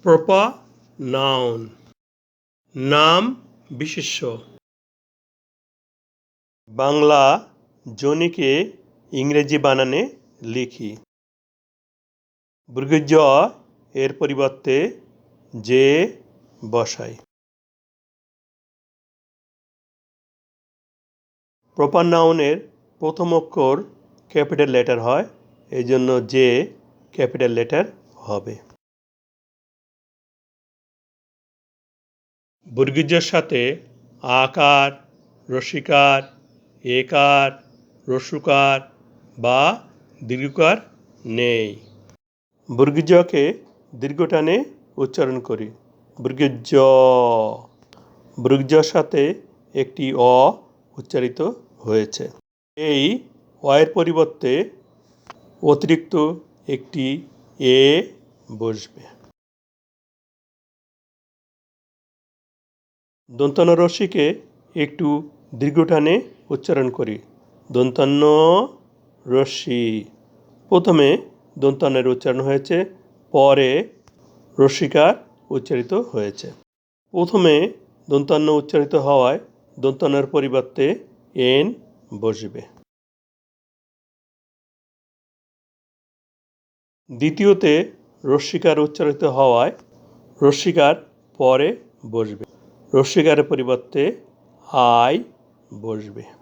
Proper noun নাম বিশেষ্য। বাংলা জনিকে ইংরেজি বানানে লিখি। জ এর পরিবর্তে যে বসাই। প্রপার নাউনের প্রথম অক্ষর ক্যাপিটাল লেটার হয়, এই জন্য যে ক্যাপিটাল লেটার হবে। বর্গীজের সাথে আকার, রসিকার, একার, রস্যকার বা দীর্ঘকার নেই। বর্গীজকে দীর্ঘটানে উচ্চারণ করি। বর্গীজ। বর্গীজের সাথে একটি অ উচ্চারিত হয়েছে। এই অয়ের পরিবর্তে অতিরিক্ত একটি এ বসবে। দন্তান্ন রস্যিকে একটু দীর্ঘটানে উচ্চারণ করি। দন্তান্ন রস্যি। প্রথমে দন্তান্নের উচ্চারণ হয়েছে, পরে রস্যিকার উচ্চারিত হয়েছে। প্রথমে দন্তান্ন উচ্চারিত হওয়ায় দন্তান্নের পরিবর্তে এন বসবে। দ্বিতীয়তে রস্যিকার উচ্চারিত হওয়ায় রস্যিকার পরে বসবে। রস্যিকারের পরিবর্তে আই বসবে।